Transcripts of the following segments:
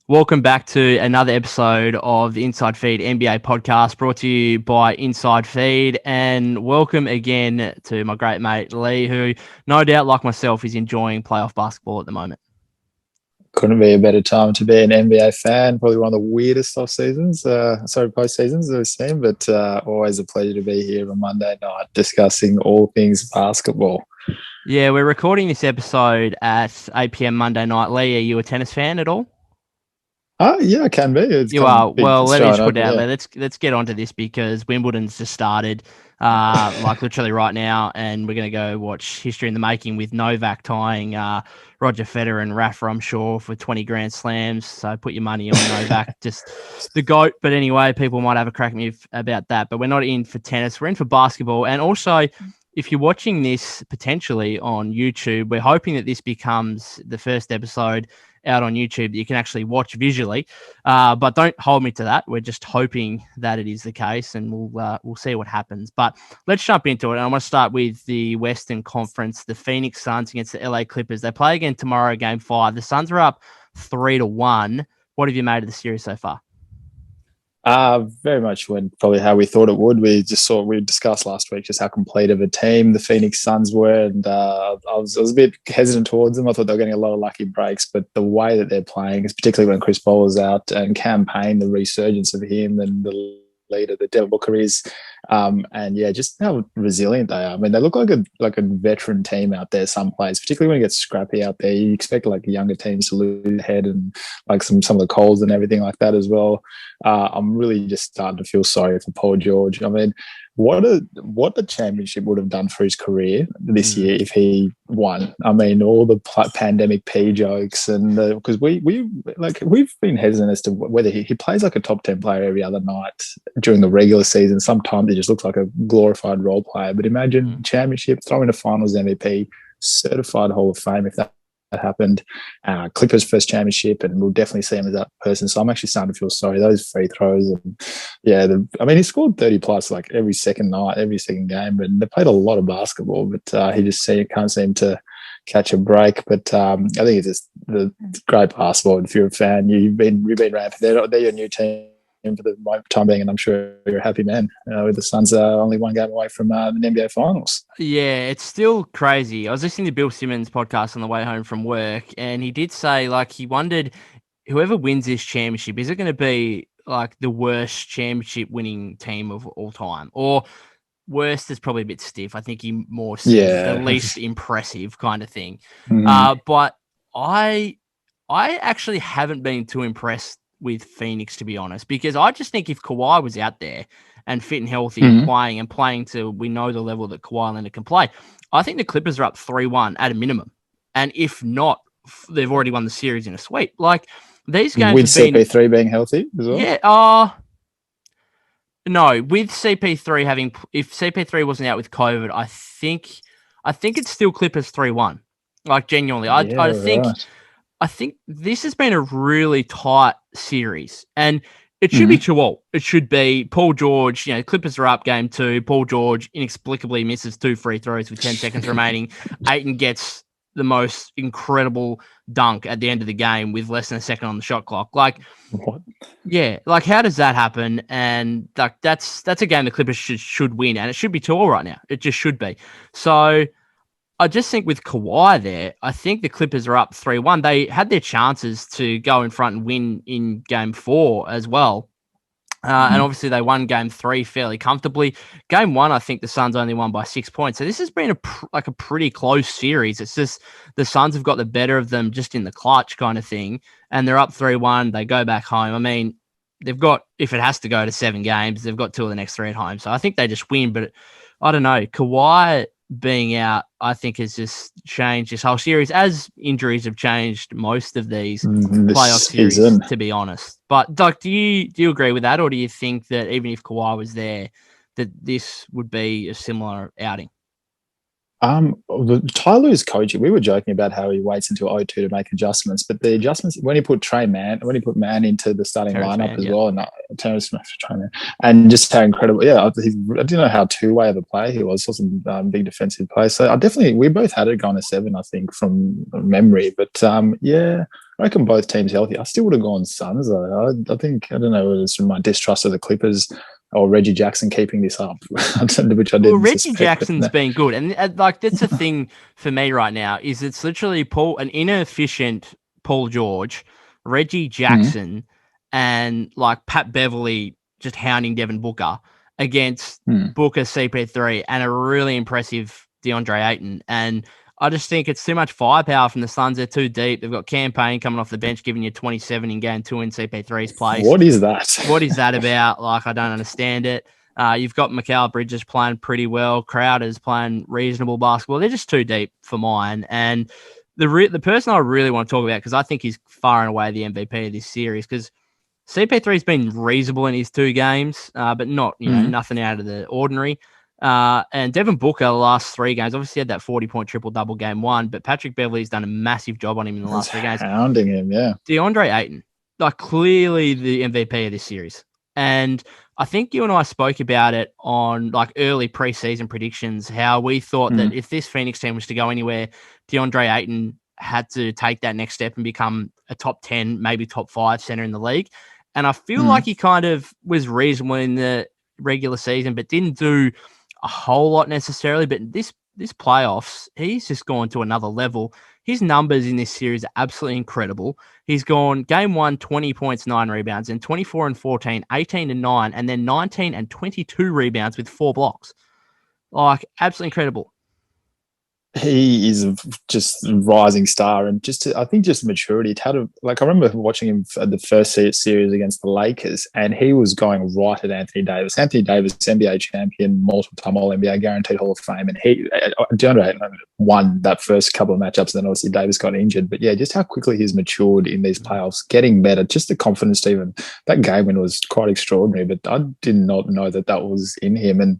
Welcome back to another episode of the Inside Feed NBA podcast brought to you by Inside Feed. And welcome again to my great mate Lee, who no doubt, like myself, is enjoying playoff basketball at the moment. Couldn't be a better time to be an NBA fan. Probably one of the weirdest post seasons I've seen, but always a pleasure to be here on Monday night discussing all things basketball. Yeah, we're recording this episode at 8 p.m. Monday night. Lee, are you a tennis fan at all? Yeah, it can be. You are. Well, let me just put it out there. Let's get onto this because Wimbledon's just started, like literally right now, and we're going to go watch history in the making with Novak tying Roger Federer and Rafa, I'm sure, for 20 Grand Slams. So put your money on Novak, just the GOAT. But anyway, people might have a crack at me about that. But we're not in for tennis. We're in for basketball. And also, if you're watching this potentially on YouTube, we're hoping that this becomes the first episode out on YouTube that you can actually watch visually, but don't hold me to that. We're just hoping that it is the case, and we'll see what happens. But let's jump into it. And I want to start with the Western Conference. The Phoenix Suns against the LA Clippers. They play again tomorrow, Game 5. The Suns are up 3-1. What have you made of the series so far? Very much went probably how we thought it would. We discussed last week just how complete of a team the Phoenix Suns were, and I was a bit hesitant towards them. I thought they were getting a lot of lucky breaks, but the way that they're playing, particularly when Chris Paul is out, and campaign the resurgence of him and the leader, the Devin Booker is, and yeah, just how resilient they are. I mean, they look like a veteran team out there. Some players, particularly when it gets scrappy out there, you expect like younger teams to lose head and like some of the calls and everything like that as well. I'm really just starting to feel sorry for Paul George. I mean, what a championship would have done for his career this year if he won. I mean, all the pandemic P jokes, and because we've been hesitant as to whether he plays like a top 10 player every other night during the regular season. Sometimes he just looks like a glorified role player. But imagine championship, throw in a finals MVP, certified Hall of Fame if that happened. Clippers' first championship, and we'll definitely see him as that person. So I'm actually starting to feel sorry. Those free throws, and yeah, he scored 30 plus like every second night, every second game, but they played a lot of basketball. But he just can't seem to catch a break. But I think it's just the great basketball. If you're a fan, you've been rampant. They're your new team for the time being, and I'm sure you're a happy man with the Suns only one game away from the NBA Finals. Yeah, it's still crazy. I was listening to Bill Simmons' podcast on the way home from work, and he did say, like, he wondered whoever wins this championship, is it going to be like the worst championship winning team of all time? Or worst is probably a bit stiff. I think he more said the least impressive kind of thing. But I actually haven't been too impressed with Phoenix, to be honest, because I just think if Kawhi was out there and fit and healthy and playing to we know the level that Kawhi Leonard can play, I think the Clippers are up 3-1 at a minimum. And if not, they've already won the series in a sweep. Like, these games with CP3 being healthy as well? Yeah, no, with CP3 if CP3 wasn't out with COVID, I think it's still Clippers 3-1. Like, genuinely. I think this has been a really tight series, and it should be 2-2. It should be Paul George, Clippers are up game 2. Paul George inexplicably misses 2 free throws with 10 seconds remaining. Ayton gets the most incredible dunk at the end of the game with less than a second on the shot clock. Like, what? Yeah, like, how does that happen? And like, that's a game the Clippers should win, and it should be 2-2 right now. It just should be. So I just think with Kawhi there, I think the Clippers are up 3-1. They had their chances to go in front and win in Game 4 as well. And obviously they won Game 3 fairly comfortably. Game 1, I think the Suns only won by 6 points. So this has been a pretty close series. It's just the Suns have got the better of them just in the clutch kind of thing. And they're up 3-1. They go back home. I mean, they've got, if it has to go to 7 games, they've got 2 of the next 3 at home. So I think they just win. But I don't know. Kawhi being out, I think, has just changed this whole series, as injuries have changed most of these playoff series, to be honest. But Doc, do you agree with that, or do you think that even if Kawhi was there, that this would be a similar outing? Tyler's coaching. We were joking about how he waits until 0-2 to make adjustments, but the adjustments when he put Mann into the starting lineup as well, and Terrence Mann, and just how incredible. Yeah, I didn't know how two-way of a player he was. Saw some big defensive plays. So we both had it going to 7, I think, from memory. But I reckon both teams healthy. I still would have gone Suns though. I think I don't know whether it's from my distrust of the Clippers or Reggie Jackson keeping this up, which I didn't Reggie suspect. Jackson's been good, and like that's the thing for me right now is it's literally an inefficient Paul George, Reggie Jackson, and like Pat Beverly just hounding Devin Booker against Booker, CP3, and a really impressive DeAndre Ayton. And I just think it's too much firepower from the Suns. They're too deep. They've got Campaign coming off the bench, giving you 27 in game 2 in CP3's place. What is that? What is that about? Like, I don't understand it. You've got Mikal Bridges playing pretty well. Crowder's playing reasonable basketball. They're just too deep for mine. And the person I really want to talk about, because I think he's far and away the MVP of this series, because CP3's been reasonable in his 2 games, but not, nothing out of the ordinary. And Devin Booker, the last 3 games, obviously had that 40-point triple-double game 1, but Patrick Beverley's done a massive job on him in the last 3 games. Hounding him, yeah. DeAndre Ayton, like clearly the MVP of this series. And I think you and I spoke about it on like early preseason predictions, how we thought that if this Phoenix team was to go anywhere, DeAndre Ayton had to take that next step and become a top 10, maybe top 5 center in the league. And I feel like he kind of was reasonable in the regular season, but didn't do a whole lot necessarily. But this playoffs, he's just gone to another level. His numbers in this series are absolutely incredible. He's gone game 1, 20 points, 9 rebounds, and 24 and 14, 18 and 9, and then 19 and 22 rebounds with 4 blocks. Like, absolutely incredible. He is just a rising star, and I think maturity. I remember watching him at the first series against the Lakers, and he was going right at Anthony Davis. Anthony Davis, NBA champion, multiple-time All-NBA, guaranteed Hall of Fame, and DeAndre won that first couple of matchups, and then obviously Davis got injured. But yeah, just how quickly he's matured in these playoffs, getting better. Just the confidence, even that game win was quite extraordinary. But I did not know that was in him, and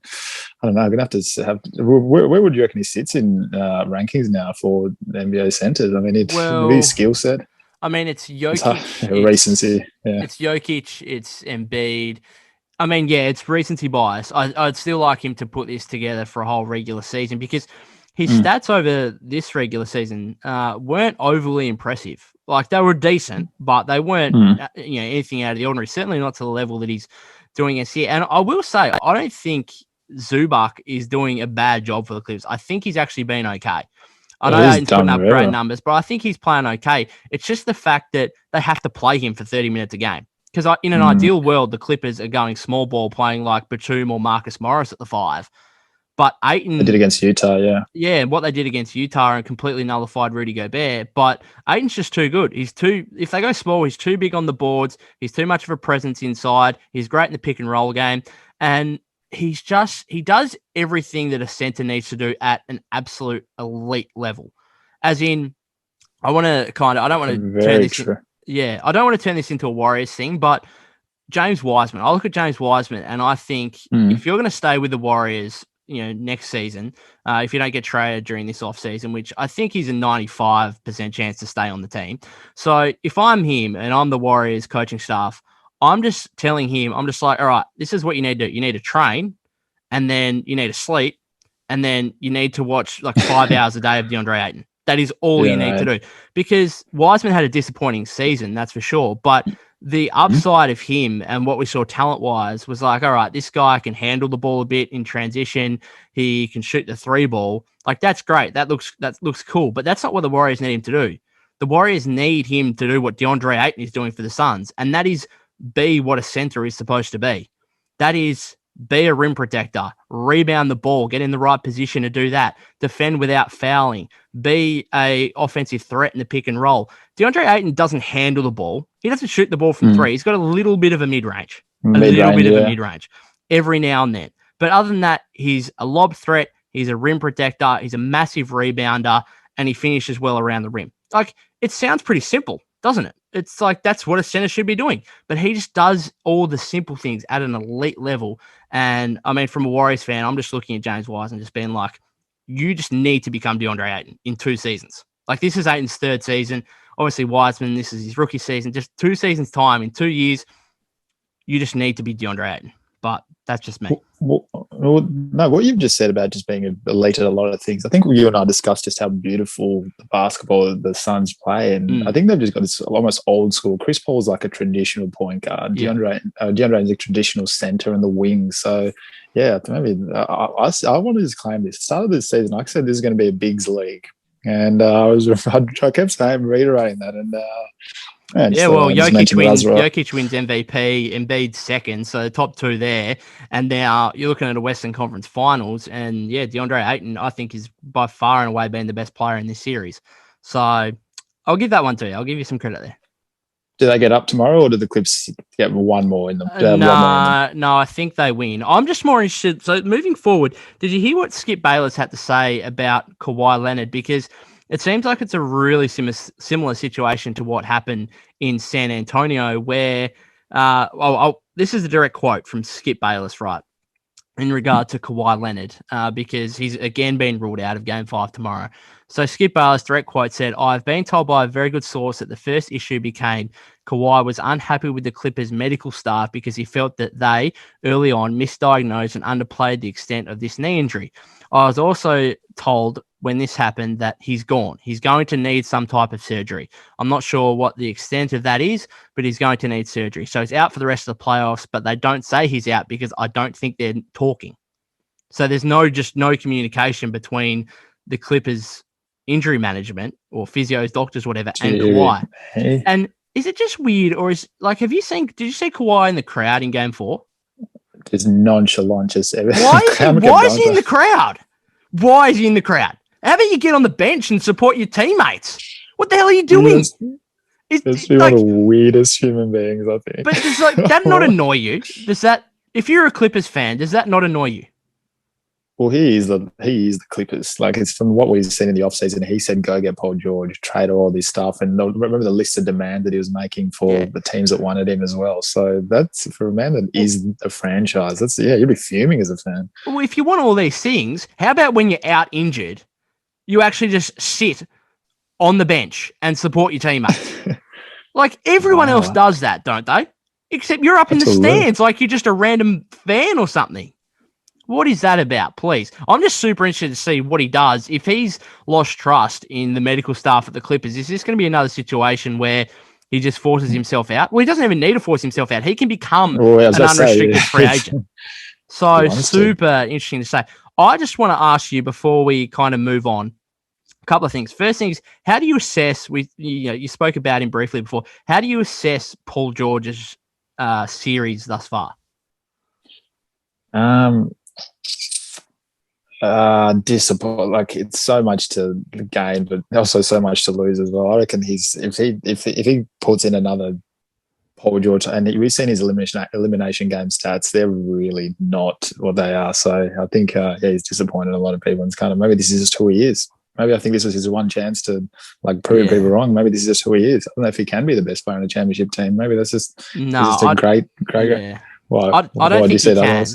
I don't know. I'm gonna have to have. Where would you reckon he sits in rankings now for the NBA centers? I mean, his skill set. I mean, it's Jokic. It's recency. Yeah. It's Jokic. It's Embiid. I mean, yeah, it's recency bias. I'd still like him to put this together for a whole regular season, because his stats over this regular season weren't overly impressive. Like, they were decent, but they weren't anything out of the ordinary. Certainly not to the level that he's doing this year. And I will say, I don't think Zubac is doing a bad job for the Clippers. I think he's actually been okay. I know Aiden's putting up great numbers, but I think he's playing okay. It's just the fact that they have to play him for 30 minutes a game. Because in an ideal world, the Clippers are going small ball, playing like Batum or Marcus Morris at the 5. But Ayton... They did against Utah, yeah. Yeah, what they did against Utah and completely nullified Rudy Gobert. But Ayton's just too good. If they go small, he's too big on the boards. He's too much of a presence inside. He's great in the pick and roll game. And he does everything that a center needs to do at an absolute elite level. As in, I don't want to turn this into a Warriors thing, but James Wiseman, I look at James Wiseman and I think if you're going to stay with the Warriors, next season, if you don't get traded during this offseason, which I think he's a 95% chance to stay on the team. So if I'm him and I'm the Warriors coaching staff, I'm just telling him, I'm just like, all right, this is what you need to do. You need to train, and then you need to sleep, and then you need to watch like 5 hours a day of DeAndre Ayton. That is all you need to do. Because Wiseman had a disappointing season, that's for sure. But the upside of him and what we saw talent-wise was like, all right, this guy can handle the ball a bit in transition. He can shoot the 3 ball. Like, that's great. That looks cool. But that's not what the Warriors need him to do. The Warriors need him to do what DeAndre Ayton is doing for the Suns, and that is be what a center is supposed to be. That is, be a rim protector, rebound the ball, get in the right position to do that, defend without fouling, be a offensive threat in the pick and roll. DeAndre Ayton doesn't handle the ball. He doesn't shoot the ball from 3. He's got a little bit of a mid-range. A little bit of a mid-range every now and then. But other than that, he's a lob threat, he's a rim protector, he's a massive rebounder, and he finishes well around the rim. Like, it sounds pretty simple, doesn't it? It's like, that's what a center should be doing. But he just does all the simple things at an elite level. And I mean, from a Warriors fan, I'm just looking at James Wiseman and just being like, you just need to become DeAndre Ayton in 2 seasons. Like, this is Ayton's 3rd season. Obviously, Wiseman, this is his rookie season. Just 2 seasons' time, in 2 years, you just need to be DeAndre Ayton. But that's just me. Well, Well, no, what you've just said about just being elite at a lot of things, I think you and I discussed just how beautiful the basketball the Suns play, and I think they've just got this almost old school. Chris Paul's like a traditional point guard. Yeah. DeAndre is a traditional center in the wing. So, yeah, maybe I want to just claim this. Start of this season, like I said, this is going to be a bigs league, and I kept saying, reiterating that, and. Jokic wins MVP, Embiid's second, so the top two there. And now you're looking at a Western Conference Finals, and yeah, DeAndre Ayton, I think, is by far and away been the best player in this series. So I'll give that one to you. I'll give you some credit there. Do they get up tomorrow, or do the Clips get one more in them? No, I think they win. I'm just more interested. So moving forward, did you hear what Skip Bayless had to say about Kawhi Leonard? Because it seems like it's a really similar situation to what happened in San Antonio, where this is a direct quote from Skip Bayless, right, in regard to Kawhi Leonard, because he's again been ruled out of Game 5 tomorrow. So Skip Bayless, direct quote, said, "I've been told by a very good source that the first issue became Kawhi was unhappy with the Clippers' medical staff because he felt that they, early on, misdiagnosed and underplayed the extent of this knee injury. I was also told when this happened that he's gone. He's going to need some type of surgery. I'm not sure what the extent of that is, but he's going to need surgery. So he's out for the rest of the playoffs, but they don't say he's out because I don't think they're talking. So there's no communication between the Clippers injury management or physios, doctors, whatever, and Kawhi. Hey. And is it just weird, or did you see Kawhi in the crowd in Game 4? Just nonchalant, just everything. Why is he in the crowd? Why is he in the crowd? How about you get on the bench and support your teammates? What the hell are you doing? It's one of the weirdest human beings, I think. But does that not annoy you? If you're a Clippers fan, does that not annoy you? Well, he is the Clippers. Like, it's from what we've seen in the offseason. He said, go get Paul George, trade all this stuff. And remember the list of demand that he was making for the teams that wanted him as well. So that's, for a man that is a franchise, you'll be fuming as a fan. Well, if you want all these things, how about when you're out injured, you actually just sit on the bench and support your teammates? Like, everyone else does that, don't they? Except you're up in the stands like you're just a random fan or something. What is that about, please? I'm just super interested to see what he does. If he's lost trust in the medical staff at the Clippers, is this going to be another situation where he just forces himself out? Well, he doesn't even need to force himself out. He can become an unrestricted free agent. So super interesting to say. I just want to ask you before we kind of move on, a couple of things. First thing is, how do you assess, you spoke about him briefly before, how do you assess Paul George's series thus far? Disappoint. Like, it's so much to gain, but also so much to lose as well. I reckon if he puts in another Paul George, and we've seen his elimination game stats, they're really not what they are. So I think he's disappointed a lot of people. And it's kind of, maybe this is just who he is. Maybe I think this was his one chance to prove people wrong. Maybe this is just who he is. I don't know if he can be the best player on a championship team. Maybe that's just a great. Yeah. Why? I don't think he can.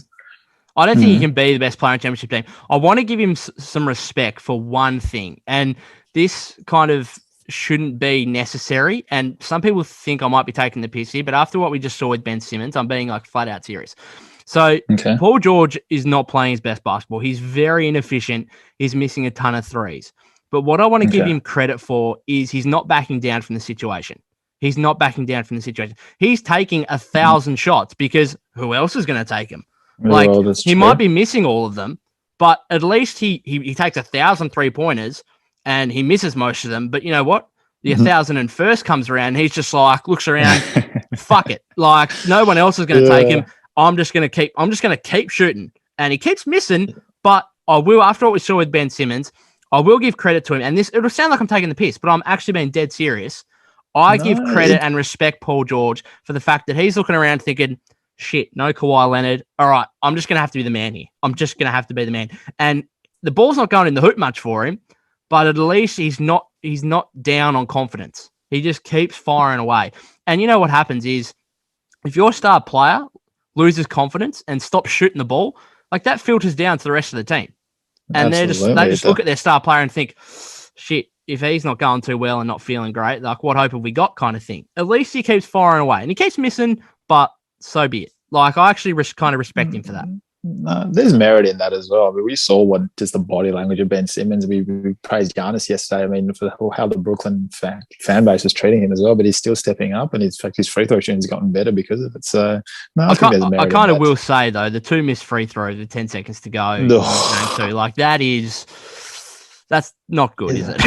I don't think he Mm-hmm. can be the best player on a championship team. I want to give him some respect for one thing, and this kind of shouldn't be necessary. And some people think I might be taking the piss here, but after what we just saw with Ben Simmons, I'm being flat out serious. So Paul George is not playing his best basketball. He's very inefficient. He's missing a ton of threes. But what I want to give him credit for is he's not backing down from the situation. He's taking 1,000 shots because who else is going to take him? He might be missing all of them, but at least he takes 1,000 3-pointers and he misses most of them. But you know what? The 1,001st comes around. And he's just looks around, fuck it. No one else is going to take him. I'm just going to keep shooting, and he keeps missing. But I will, after what we saw with Ben Simmons, I will give credit to him. And it'll sound like I'm taking the piss, but I'm actually being dead serious. I give credit and respect Paul George for the fact that he's looking around thinking, shit, no Kawhi Leonard. All right, I'm just going to have to be the man here. I'm just going to have to be the man. And the ball's not going in the hoop much for him, but at least he's not down on confidence. He just keeps firing away. And you know what happens is if your star player loses confidence and stops shooting the ball, that filters down to the rest of the team. And they just look at their star player and think, shit, if he's not going too well and not feeling great, what hope have we got kind of thing. At least he keeps firing away. And he keeps missing, but so be it. I actually kind of respect him for that. No, there's merit in that as well. I mean, we saw what just the body language of Ben Simmons. We praised Giannis yesterday. I mean, for how the Brooklyn fan base was treating him as well, but he's still stepping up, and in fact, his free throw shooting's gotten better because of it. So, no, I think there's merit. I kind of will say though, the 2 missed free throws with 10 seconds to go, like that's not good, is it?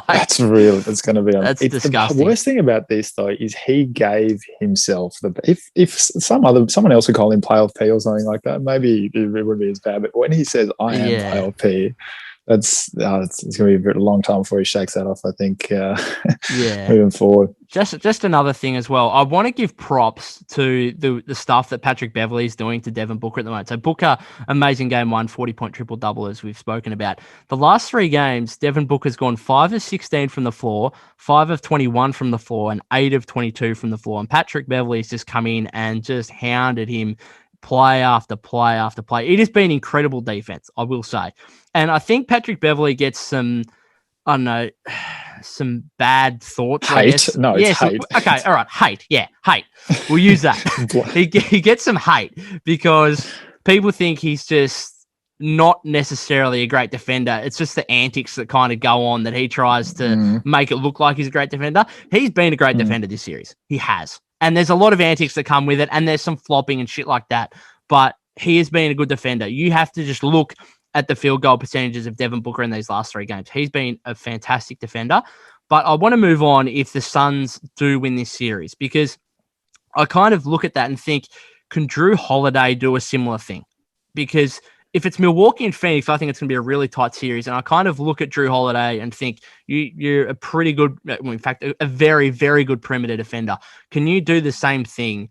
That's real. It's going to be. That's disgusting. The worst thing about this, though, is he gave himself if someone else would call him playoff P or something like that, maybe it wouldn't be as bad. But when he says I am playoff P, it's going to be a long time before he shakes that off. I think. Moving forward. Just another thing as well. I want to give props to the stuff that Patrick Beverley is doing to Devin Booker at the moment. So Booker, amazing game 1, 40-point triple-double, as we've spoken about. The last 3 games, Devin Booker's gone 5 of 16 from the floor, 5 of 21 from the floor, and 8 of 22 from the floor. And Patrick Beverley's just come in and just hounded him play after play after play. It has been incredible defense, I will say. And I think Patrick Beverley gets some, I don't know, some bad thoughts. Hate? No, it's hate. Okay, all right. Hate. Yeah, hate. We'll use that. he gets some hate because people think he's just not necessarily a great defender. It's just the antics that kind of go on that he tries to make it look like he's a great defender. He's been a great defender this series. He has. And there's a lot of antics that come with it, and there's some flopping and shit like that. But he has been a good defender. You have to just look at the field goal percentages of Devin Booker in these last 3 games. He's been a fantastic defender. But I want to move on if the Suns do win this series, because I kind of look at that and think, can Drew Holiday do a similar thing? Because if it's Milwaukee and Phoenix, I think it's going to be a really tight series. And I kind of look at Drew Holiday and think you're a pretty good, well, in fact, a very, very good perimeter defender. Can you do the same thing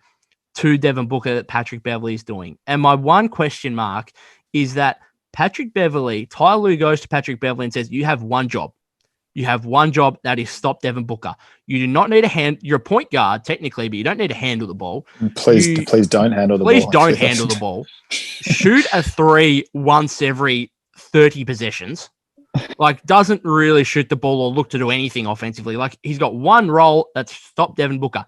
to Devin Booker that Patrick Beverley is doing? And my one question mark is that Patrick Beverley, Ty Lue goes to Patrick Beverley and says, you have one job. You have one job, that is stop Devin Booker. You do not need you're a point guard technically, but you don't need to handle the ball. Please don't handle the ball. Please don't handle the ball. Shoot a 3 once every 30 possessions. Like, doesn't really shoot the ball or look to do anything offensively. Like, he's got one role, that's stop Devin Booker.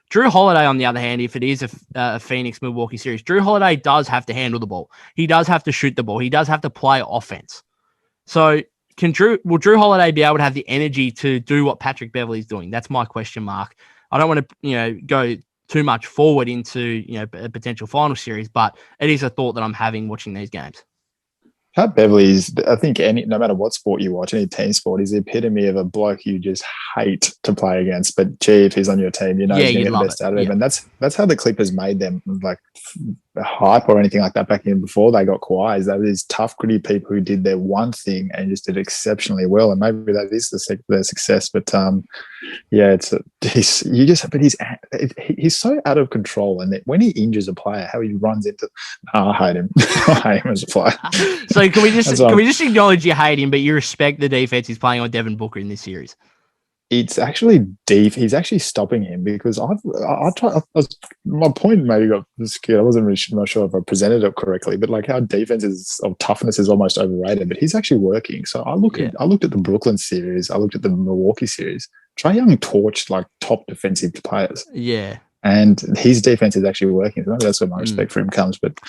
Drew Holiday, on the other hand, if it is a Phoenix-Milwaukee series, Drew Holiday does have to handle the ball. He does have to shoot the ball. He does have to play offense. So will Drew Holiday be able to have the energy to do what Patrick Beverley's doing? That's my question mark. I don't want to, go too much forward into, a potential final series, but it is a thought that I'm having watching these games. Pat Beverley is, I think, no matter what sport you watch, any team sport, he's the epitome of a bloke you just hate to play against. But gee, if he's on your team, he's going to get the best out of him. And that's how the Clippers made them, like, hype or anything like that back in before they got Kawhi. Is that these tough, gritty people who did their one thing and just did exceptionally well. And maybe that is their success. But he's so out of control. And when he injures a player, how he runs into, I hate him. I hate him as a player. So can we just acknowledge you hate him, but you respect the defense he's playing on Devin Booker in this series? It's actually deep. He's actually stopping him because my point maybe got skewed. I wasn't really not sure if I presented it correctly, but like how defense of toughness is almost overrated, but he's actually working. So I looked at the Brooklyn series. I looked at the Milwaukee series. Trae Young torched like top defensive players. Yeah. And his defense is actually working. So maybe that's where my respect for him comes. But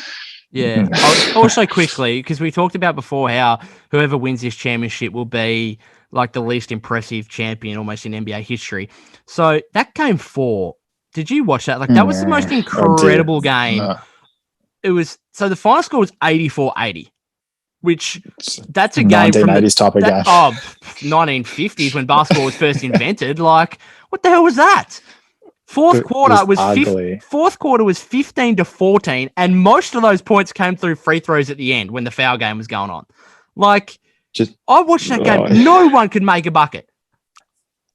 yeah. Also quickly, because we talked about before how whoever wins this championship will be like the least impressive champion almost in NBA history. So that game 4, did you watch that? Like that was the most incredible game. No. It was, so the final score was 84-80, which that's a game from 1980s type of game. 1950s when basketball was first invented. Like, what the hell was that? Fourth quarter was 15-14, and most of those points came through free throws at the end when the foul game was going on. Like, I watched that game. No one could make a bucket.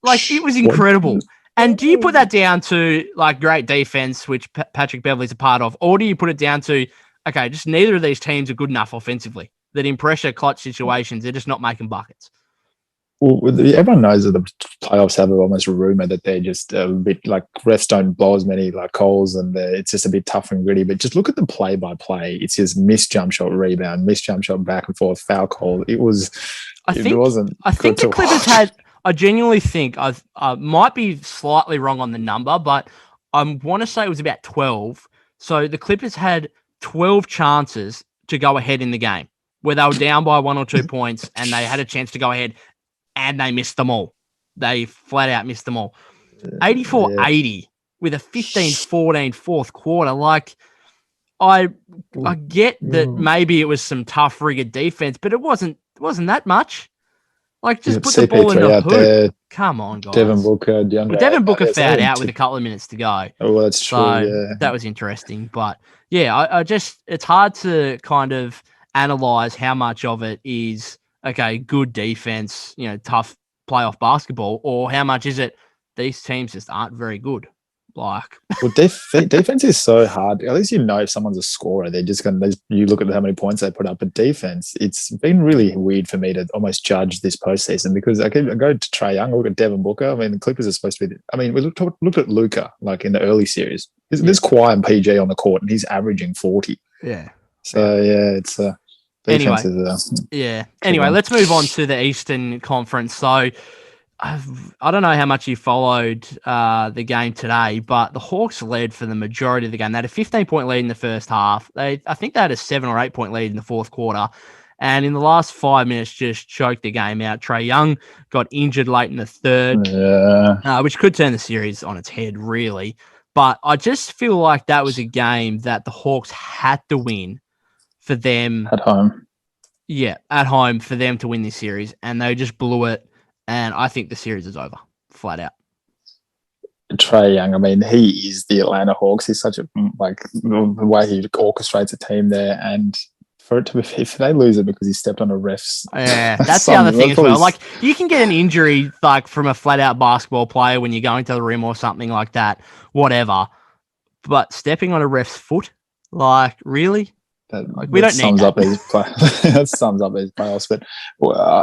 Like, it was incredible. And do you put that down to, like, great defense, which Patrick Beverley's a part of, or do you put it down to, okay, just neither of these teams are good enough offensively, that in pressure clutch situations, they're just not making buckets? Well, everyone knows that the playoffs have almost a rumor that they're just a bit like refs don't blow as many like calls and it's just a bit tough and gritty. But just look at the play-by-play. It's just missed jump shot rebound, missed jump shot back and forth, foul call. I think the Clippers had, I genuinely think, I might be slightly wrong on the number, but I want to say it was about 12. So the Clippers had 12 chances to go ahead in the game where they were down by 1 or 2 points and they had a chance to go ahead and they missed them all. They flat out missed them all. 84-80 with a 15-14 fourth quarter. Like, I get that maybe it was some tough, rigid defense, but it wasn't that much. Like, just put the ball in the hoop. There. Come on, guys. Devin Booker, Devin Booker fouled out with a couple of minutes to go. Oh, well, that's true. So that was interesting. But yeah, I just, it's hard to kind of analyze how much of it is, okay, good defense, tough playoff basketball, or how much is it these teams just aren't very good. Like, well, defense is so hard. At least if someone's a scorer, they're just going to, you look at how many points they put up. But defense, it's been really weird for me to almost judge this postseason because I go to Trae Young, I look at Devin Booker. I mean, the Clippers are supposed to be, we looked at Luka, like in the early series. There's Kawhi and PG on the court and he's averaging 40. Yeah. So, it's anyway, Anyway, let's move on to the Eastern Conference. So, I don't know how much you followed the game today, but the Hawks led for the majority of the game. They had a 15-point lead in the first half. I think they had a 7 or 8-point lead in the fourth quarter. And in the last 5 minutes, just choked the game out. Trae Young got injured late in the third, which could turn the series on its head, really. But I just feel like that was a game that the Hawks had to win for them. At home. Yeah, at home for them to win this series. And they just blew it. And I think the series is over, flat out. Trae Young, he is the Atlanta Hawks. He's such a, the way he orchestrates a team there. And for it to be, if they lose it because he stepped on a ref's. Yeah, that's the other thing as well. Like, you can get an injury, like, from a flat out basketball player when you're going to the rim or something like that, whatever. But stepping on a ref's foot, like, really? We don't need that. That sums up these playoffs. But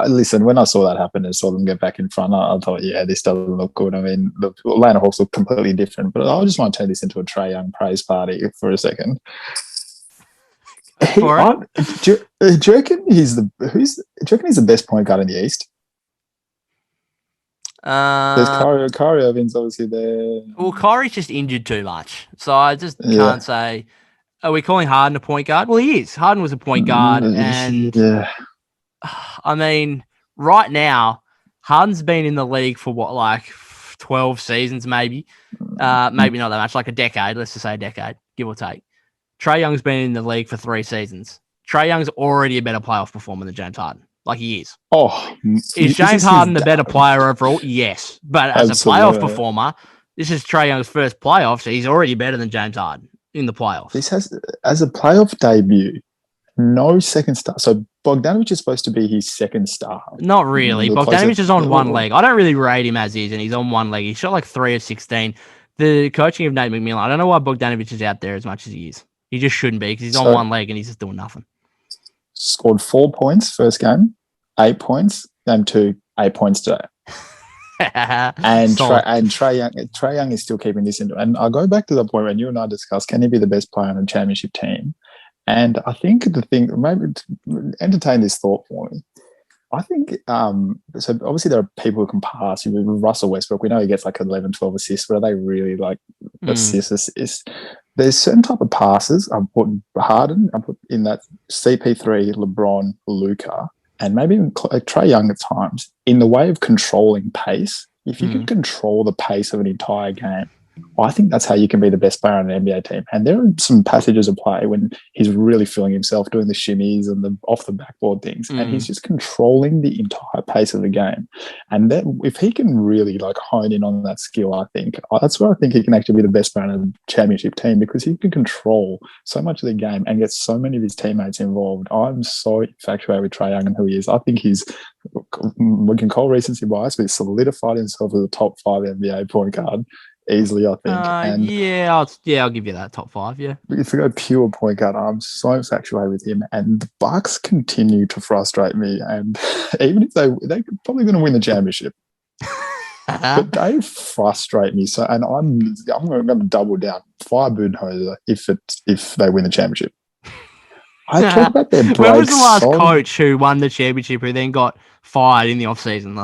listen, when I saw that happen and saw them get back in front, I thought, this doesn't look good. The Atlanta Hawks look completely different. But I just want to turn this into a Trae Young praise party for a second. Do you reckon he's the best point guard in the East? There's Kyrie Irving's obviously there. Well, Kyrie's just injured too much, so I just can't say. Are we calling Harden a point guard? Well, he is. Harden was a point guard. And, right now, Harden's been in the league for 12 seasons maybe? Maybe not that much, like a decade. Let's just say a decade, give or take. Trae Young's been in the league for 3 seasons. Trae Young's already a better playoff performer than James Harden. Like, he is. Is James Harden the better player overall? Yes. But as a playoff performer, this is Trae Young's first playoff, so he's already better than James Harden in the playoffs. This has, as a playoff debut, no second star. So Bogdanovic is supposed to be his second star. Not really. Bogdanovic is on one leg. I don't really rate him as is, and he's on one leg. He shot 3 of 16. The coaching of Nate McMillan, I don't know why Bogdanovic is out there as much as he is. He just shouldn't be because he's on one leg and he's just doing nothing. Scored 4 points first game, 8 points. Game 2, 8 points today. And Trae Young is still keeping this in. And I'll go back to the point when you and I discussed, can he be the best player on a championship team? And I think the thing, maybe to entertain this thought for me, I think, so obviously there are people who can pass. Russell Westbrook, we know he gets 11, 12 assists, but are they really assists? There's certain type of passes. I put Harden, I put in that CP3, LeBron, Luka, and maybe even Trae Young at times, in the way of controlling pace. If you can control the pace of an entire game, I think that's how you can be the best player on an NBA team. And there are some passages of play when he's really feeling himself doing the shimmies and the off the backboard things, and he's just controlling the entire pace of the game. And then if he can really hone in on that skill, I think that's where I think he can actually be the best player on a championship team, because he can control so much of the game and get so many of his teammates involved. I'm so infatuated with Trae Young and who he is. I think we can call recency bias, but he's solidified himself as a top 5 NBA point guard. Easily, I think. I'll give you that top 5. Yeah. If we go pure point guard, I'm so infatuated with him, and the Bucks continue to frustrate me. And even if they're probably going to win the championship, but they frustrate me. So, and I'm going to double down. Fire Budenholzer if they win the championship. I talk about their breaks. When was the last coach who won the championship who then got fired in the off season?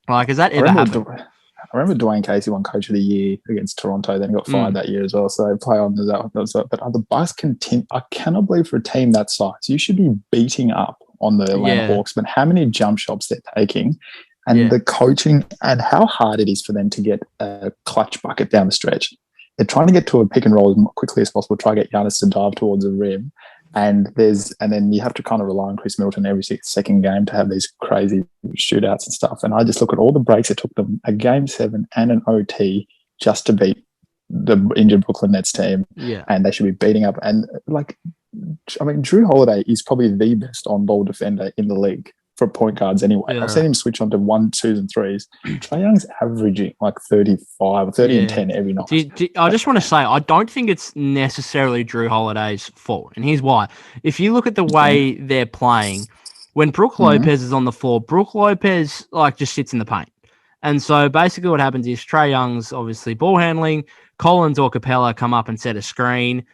Has that ever happened? I remember Dwayne Casey won Coach of the Year against Toronto, then got fired that year as well. So play on to that. But the Bucks continue. I cannot believe for a team that size, you should be beating up on the Atlanta Hawks. But how many jump shots they're taking, and the coaching, and how hard it is for them to get a clutch bucket down the stretch. They're trying to get to a pick and roll as quickly as possible. Try to get Giannis to dive towards the rim. And then you have to kind of rely on Chris Middleton every second game to have these crazy shootouts and stuff. And I just look at all the breaks it took them, a game 7 and an OT, just to beat the injured Brooklyn Nets team. Yeah. And they should be beating up. And Drew Holiday is probably the best on-ball defender in the league for point guards anyway. I've seen him switch onto 1, 2s, and 3s. Trae Young's averaging like 35, 30 and 10 every night. I just want to say, I don't think it's necessarily Drew Holiday's fault. And here's why. If you look at the way they're playing, when Brook Lopez is on the floor, Brook Lopez just sits in the paint. And so basically what happens is Trae Young's obviously ball handling, Collins or Capella come up and set a screen.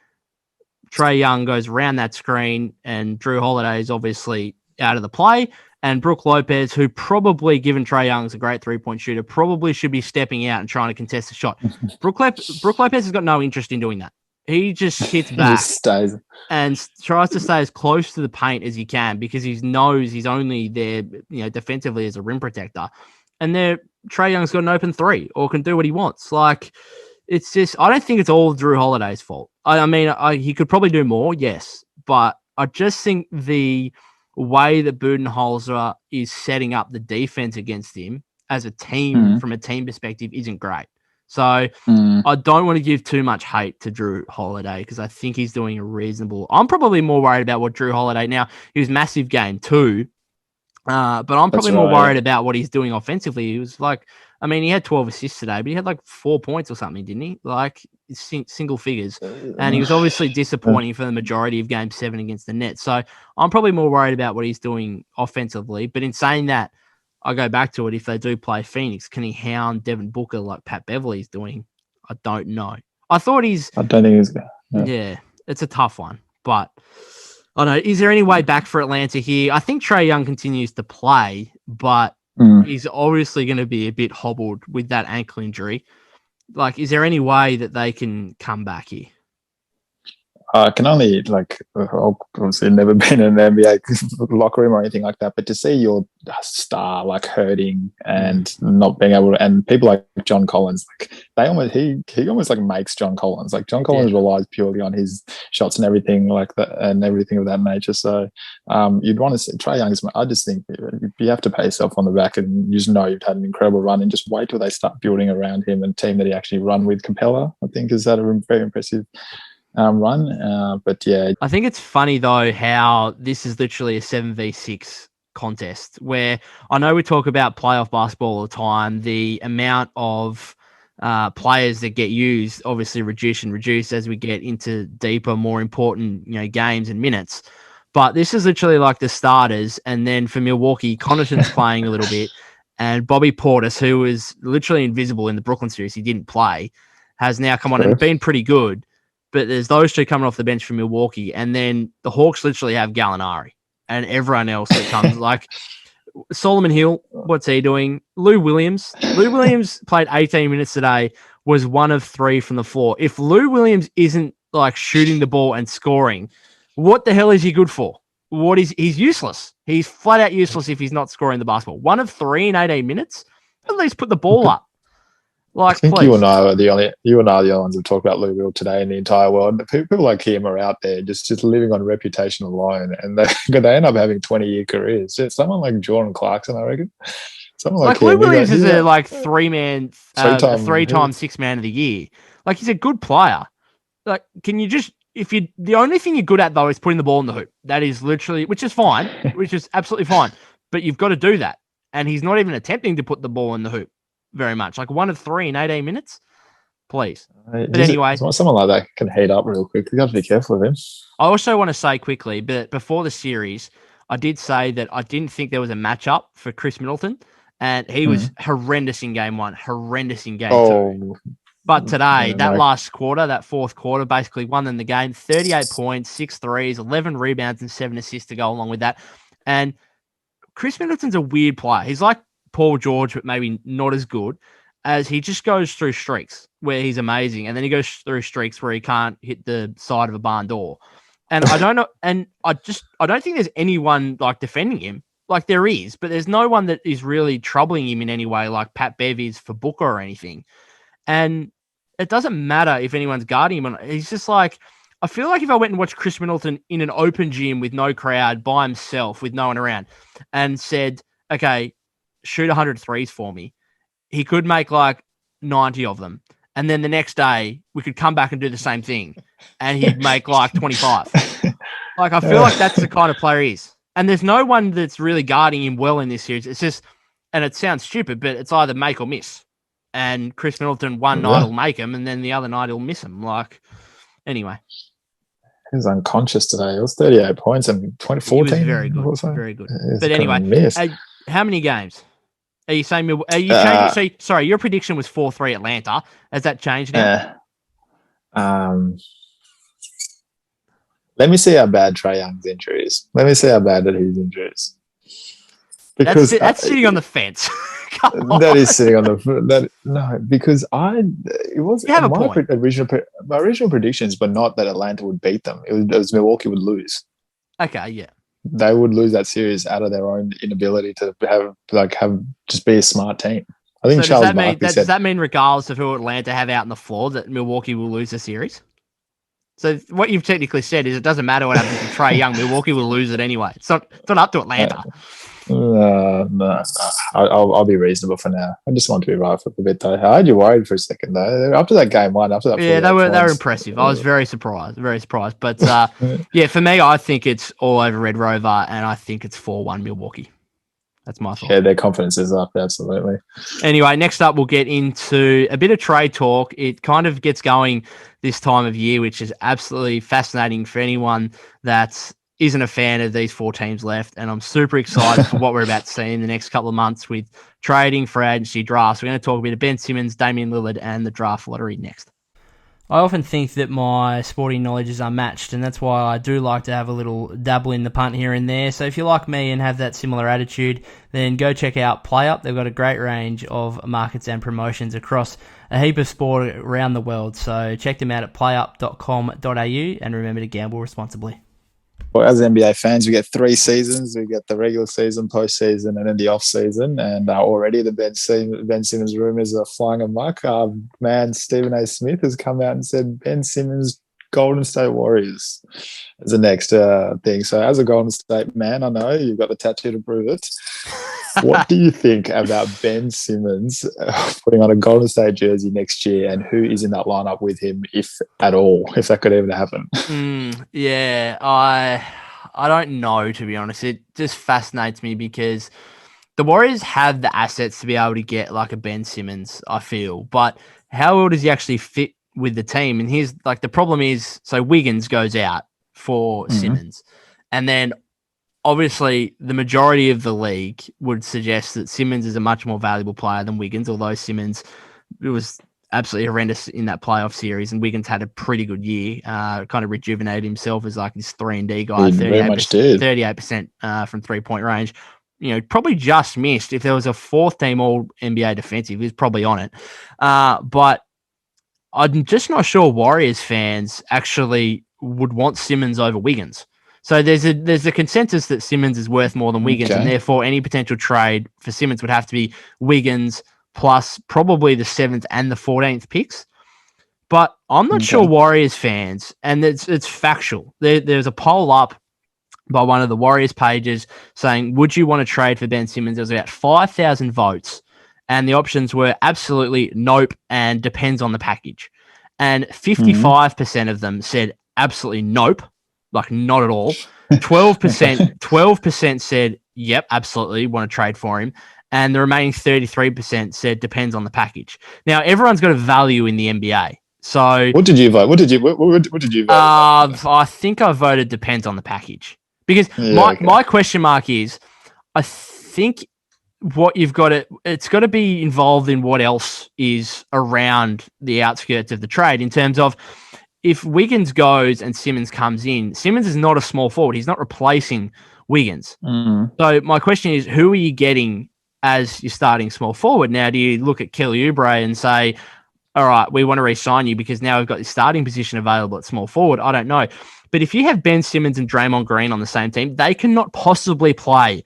Trae Young goes around that screen, and Drew Holiday is obviously out of the play. And Brook Lopez, who probably, given Trae Young's a great three-point shooter, probably should be stepping out and trying to contest the shot. Brook Lopez has got no interest in doing that. He just sits back and tries to stay as close to the paint as he can, because he knows he's only there, defensively as a rim protector. And Trae Young's got an open 3 or can do what he wants. It's just, I don't think it's all Drew Holiday's fault. He could probably do more, yes, but I just think the way that Budenholzer is setting up the defense against him as a team, from a team perspective, isn't great. So I don't want to give too much hate to Drew Holiday, because I think he's doing a reasonable. I'm probably more worried about what Drew Holiday, now he was massive game 2, but I'm probably more worried about what he's doing offensively. He was he had 12 assists today, but he had 4 points or something, didn't he? Single figures. And he was obviously disappointing for the majority of game 7 against the Nets. So I'm probably more worried about what he's doing offensively. But in saying that, I go back to it. If they do play Phoenix, can he hound Devin Booker like Pat Beverley's doing? I don't know. I don't think he's going to. Yeah, it's a tough one. But I don't know. Is there any way back for Atlanta here? I think Trae Young continues to play, but he's obviously going to be a bit hobbled with that ankle injury. Is there any way that they can come back here? I can only, I've obviously never been in an NBA locker room or anything like that, but to see your star hurting and not being able to, and people like John Collins, he almost makes John Collins. John Collins relies purely on his shots and everything like that, and everything of that nature. So you'd want to see Trae Young. I just think you have to pat yourself on the back, and you just know you've had an incredible run, and just wait till they start building around him, and team that he actually run with. Capella, I think, has had a very impressive run. But yeah, I think it's funny though how this is literally a 7v6 contest, where I know we talk about playoff basketball all the time. The amount of players that get used obviously reduce as we get into deeper, more important games and minutes. But this is literally the starters, and then for Milwaukee, Connaughton's playing a little bit, and Bobby Portis, who was literally invisible in the Brooklyn series, he didn't play, has now come on and been pretty good. But there's those two coming off the bench from Milwaukee, and then the Hawks literally have Gallinari and everyone else that comes. Solomon Hill, what's he doing? Lou Williams played 18 minutes today, was 1 of 3 from the floor. If Lou Williams isn't shooting the ball and scoring, what the hell is he good for? He's useless. He's flat out useless if he's not scoring the basketball. 1 of 3 in 18 minutes. At least put the ball up. I think you and I are the only ones who talk about Lou Will today in the entire world. People like him are out there just living on reputation alone, and they end up having 20-year careers. Someone like Jordan Clarkson, I reckon. Someone like Lou Williams is a 3-man, 3-time 6-man of the year. He's a good player. Can you just, the only thing you're good at though is putting the ball in the hoop. That is literally, which is fine, which is absolutely fine. But you've got to do that, and he's not even attempting to put the ball in the hoop very much. 1 of 3 in 18 minutes, please. But anyway, someone like that can heat up real quick. You got to be careful of him. I also want to say quickly, but before the series, I did say that I didn't think there was a matchup for Chris Middleton, and he was horrendous in game 1, horrendous in game 2. But today, last quarter, that fourth quarter, basically won them the game. 38 points, 6 threes, 11 rebounds, and 7 assists to go along with that. And Chris Middleton's a weird player. He's like Paul George, but maybe not as good. as he just goes through streaks where he's amazing, and then he goes through streaks where he can't hit the side of a barn door. And I don't know, and I don't think there's anyone like defending him. Like there is, but there's no one that is really troubling him in any way, like Pat Bev is for Booker or anything. And it doesn't matter if anyone's guarding him. He's just like, I feel like if I went and watched Chris Middleton in an open gym with no crowd, by himself, with no one around, and said, okay, shoot 100 threes for me, he could make like 90 of them. And then the next day, we could come back and do the same thing, and he'd make like 25. Like, I feel like that's the kind of player he is. And there's no one that's really guarding him well in this series. It's just, and it sounds stupid, but it's either make or miss. And Chris Middleton one night will make him, and then the other night he'll miss him. Like, anyway. He was unconscious today. It was 38 points and 2014. He was very good. Very good. But anyway, how many games? Are you saying? Are you changing? Sorry, your prediction was 4-3 Atlanta. Has that changed now? Let me see how bad Trae Young's injury is. Let me see how bad that his injury is. Because that's sitting on the fence. That is sitting on the because it was my original predictions, but not that Atlanta would beat them. It was Milwaukee would lose. Okay, yeah. They would lose that series out of their own inability to have just be a smart team. I think Charles Barkley said. Does that mean regardless of who Atlanta have out on the floor, that Milwaukee will lose the series? So what you've technically said is it doesn't matter what happens to Trae Young. Milwaukee will lose it anyway. It's not up to Atlanta. No. I'll be reasonable for now. I just want to be right for a bit though. I had you worried for a second though. After that game one, after that, yeah, they were impressive. I was very surprised. But yeah, for me, I think it's all over Red Rover, and I think it's 4-1 Milwaukee. That's my thought. Yeah, their confidence is up, absolutely. Anyway, next up, we'll get into a bit of trade talk. It kind of gets going this time of year, which is absolutely fascinating for anyone that isn't a fan of these four teams left. And I'm super excited for what we're about to see in the next couple of months with trading, free agency, drafts. We're going to talk a bit of Ben Simmons, Damian Lillard, and the draft lottery next. I often think that my sporting knowledge is unmatched, and that's why I do like to have a little dabble in the punt here and there. So if you like me and have that similar attitude, then go check out PlayUp. They've got a great range of markets and promotions across a heap of sport around the world. So check them out at playup.com.au, and remember to gamble responsibly. Well, as NBA fans, we get 3 seasons. We get the regular season, postseason, and then the off season. And already the Ben Simmons rumors are flying amok. Man, Stephen A. Smith has come out and said Ben Simmons, Golden State Warriors is the next thing. So as a Golden State man, I know you've got the tattoo to prove it. What do you think about Ben Simmons putting on a Golden State jersey next year, and who is in that lineup with him, if at all, if that could even happen? Yeah, I don't know, to be honest. It just fascinates me because the Warriors have the assets to be able to get like a Ben Simmons, I feel. But how well does he actually fit with the team? And here's like the problem is, so Wiggins goes out for Simmons, and then obviously, the majority of the league would suggest that Simmons is a much more valuable player than Wiggins, although Simmons was absolutely horrendous in that playoff series, and Wiggins had a pretty good year, kind of rejuvenated himself as like this 3-and-D guy, 38% from three-point range. You know, probably just missed. If there was a fourth team All-NBA defensive, he's probably on it. But I'm just not sure Warriors fans actually would want Simmons over Wiggins. So there's a consensus that Simmons is worth more than Wiggins, and therefore any potential trade for Simmons would have to be Wiggins plus probably the 7th and the 14th picks. But I'm not sure Warriors fans, and it's factual. There's a poll up by one of the Warriors pages saying, would you want to trade for Ben Simmons? There was about 5,000 votes, and the options were absolutely nope and depends on the package. And 55% of them said absolutely nope. Like not at all. 12% said, yep, absolutely, want to trade for him. And the remaining 33% said depends on the package. Now, everyone's got a value in the NBA. So what did you vote? What did you vote? I think I voted depends on the package. Because my question mark is, I think what you've got it's got to be involved in what else is around the outskirts of the trade in terms of, if Wiggins goes and Simmons comes in, Simmons is not a small forward. He's not replacing Wiggins. So my question is, who are you getting as your starting small forward. Now, do you look at Kelly Oubre and say, all right, we want to re-sign you because now we've got this starting position available at small forward? I don't know. But if you have Ben Simmons and Draymond Green on the same team, they cannot possibly play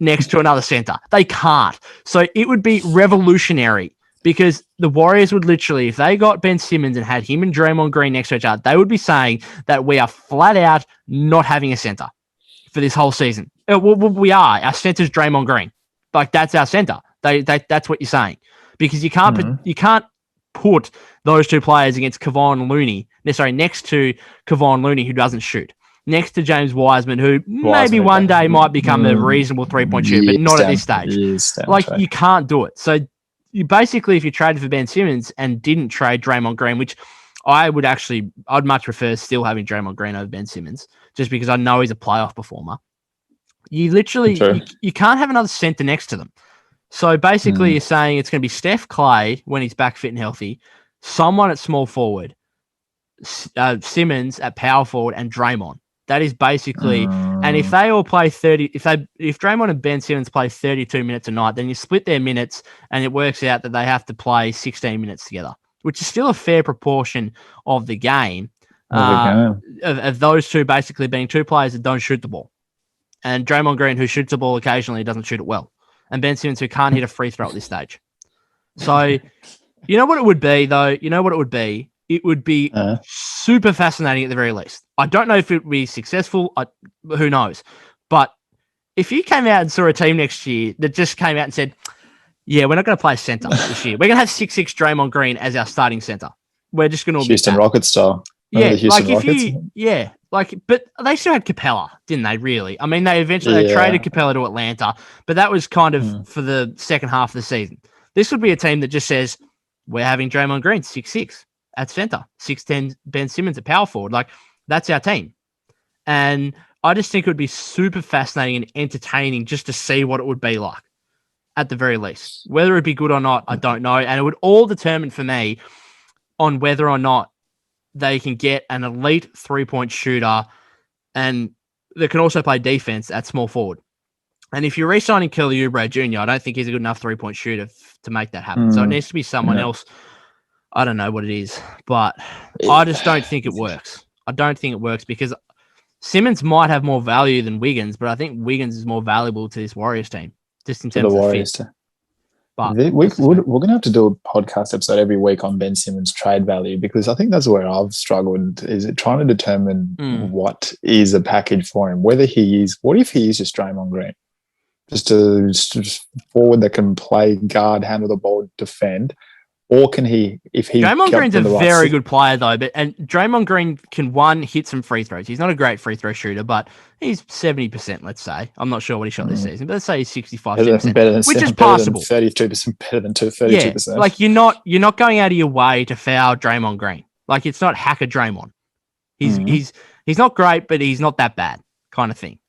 next to another center. They can't. So it would be revolutionary because the Warriors would literally, if they got Ben Simmons and had him and Draymond Green next to each other, they would be saying that we are flat out not having a center for this whole season. We are. Our center's Draymond Green. Like, that's our center. That's what you're saying. Because you can't put those two players against Kevon Looney, next to Kevon Looney, who doesn't shoot, next to James Wiseman, who maybe one day might become a reasonable three-point shooter, but not at this stage. You can't do it. So you basically, if you traded for Ben Simmons and didn't trade Draymond Green, which I'd much prefer still having Draymond Green over Ben Simmons, just because I know he's a playoff performer. You literally, you can't have another center next to them. So basically you're saying it's going to be Steph Clay when he's back fit and healthy, someone at small forward, Simmons at power forward, and Draymond. That is basically, and if they all play 30, if Draymond and Ben Simmons play 32 minutes a night, then you split their minutes and it works out that they have to play 16 minutes together, which is still a fair proportion of the game, of those two basically being two players that don't shoot the ball. And Draymond Green, who shoots the ball occasionally, doesn't shoot it well. And Ben Simmons, who can't hit a free throw at this stage. So, you know what it would be, though? It would be super fascinating at the very least. I don't know if it would be successful. Who knows? But if you came out and saw a team next year that just came out and said, yeah, we're not going to play center this year. We're going to have 6'6" Draymond Green as our starting center. We're just going to Houston Rockets style. But they still had Capella, didn't they, really? I mean, they traded Capella to Atlanta, but that was kind of for the second half of the season. This would be a team that just says, we're having Draymond Green 6'6" at center, 6'10" Ben Simmons at power forward. Like, that's our team. And I just think it would be super fascinating and entertaining just to see what it would be like, at the very least. Whether it'd be good or not, I don't know. And it would all determine for me on whether or not they can get an elite three-point shooter and they can also play defense at small forward. And if you're re-signing Kelly Oubre Jr., I don't think he's a good enough three-point shooter to make that happen. So it needs to be someone else. I don't know what it is, but I just don't think it works. I don't think it works because Simmons might have more value than Wiggins, but I think Wiggins is more valuable to this Warriors team, just in terms of fit. But we're going to have to do a podcast episode every week on Ben Simmons' trade value, because I think that's where I've struggled, is it trying to determine what is a package for him. What if he is just Draymond Green? Just a forward that can play guard, handle the ball, defend. Or can he, Draymond Green's a very good player, though, and Draymond Green can, hit some free throws. He's not a great free throw shooter, but he's 70%, let's say. I'm not sure what he shot this season, but let's say he's 65%, which is passable. 32%, better than 32%. Yeah, like you're not going out of your way to foul Draymond Green. Like, it's not hacker Draymond. He's not great, but he's not that bad kind of thing.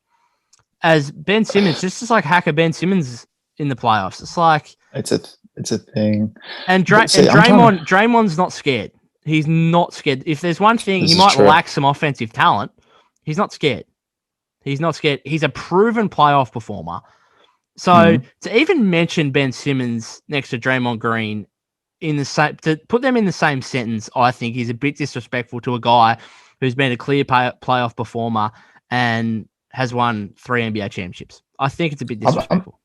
As Ben Simmons, this is like hacker Ben Simmons in the playoffs. It's like... It's a thing. And Draymond's not scared. He's not scared. If there's one thing, he might lack some offensive talent. He's not scared. He's a proven playoff performer. So to even mention Ben Simmons next to Draymond Green to put them in the same sentence, I think is a bit disrespectful to a guy who's been a clear playoff performer and has won 3 NBA championships. I think it's a bit disrespectful.